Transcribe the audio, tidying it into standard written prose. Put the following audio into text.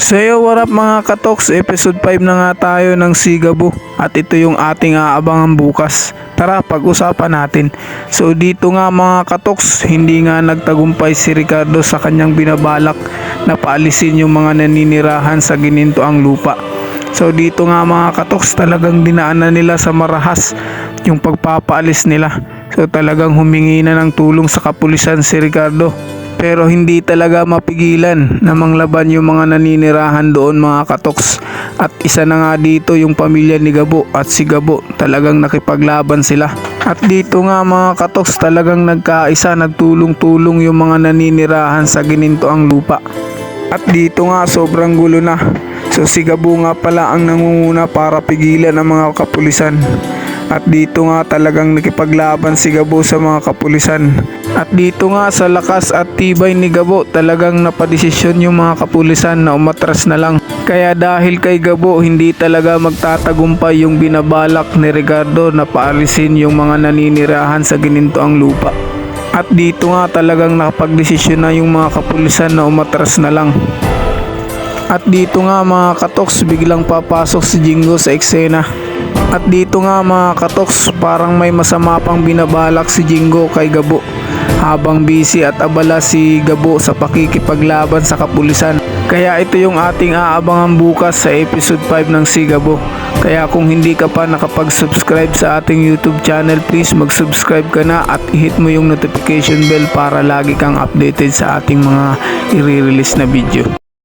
So yo, what up mga katoks, episode 5 na nga tayo ng Sigabo at ito yung ating aabangan bukas. Tara, pag-usapan natin. So dito nga mga katoks, hindi nga nagtagumpay si Ricardo sa kanyang binabalak na paalisin yung mga naninirahan sa ginintoang lupa. So dito nga mga katoks, talagang dinaanan nila sa marahas yung pagpapaalis nila. So talagang humingi na ng tulong sa kapulisan si Ricardo. Pero hindi talaga mapigilan na manglaban yung mga naninirahan doon mga katoks. At isa na nga dito yung pamilya ni Gabo at si Gabo, talagang nakipaglaban sila. At dito nga mga katoks, talagang nagkaisa, nagtulong-tulong yung mga naninirahan sa ginintoang lupa. At dito nga sobrang gulo na. So si Gabo nga pala ang nangunguna para pigilan ang mga kapulisan. At dito nga talagang nakipaglaban si Gabo sa mga kapulisan. At dito nga sa lakas at tibay ni Gabo, talagang napadesisyon yung mga kapulisan na umatras na lang. Kaya dahil kay Gabo, hindi talaga magtatagumpay yung binabalak ni Ricardo na paalisin yung mga naninirahan sa ginintoang lupa. At dito nga talagang nakapagdesisyon na yung mga kapulisan na umatras na lang. At dito nga mga katoks, biglang papasok si Jingo sa eksena. At dito nga mga katoks, parang may masama pang binabalak si Jingo kay Gabo, habang busy at abala si Gabo sa pakikipaglaban sa kapulisan. Kaya ito yung ating aabangan bukas sa episode 5 ng Sigabo. Kaya kung hindi ka pa nakapag-subscribe sa ating YouTube channel, please mag-subscribe ka na at i-hit mo yung notification bell para lagi kang updated sa ating mga i-release na video.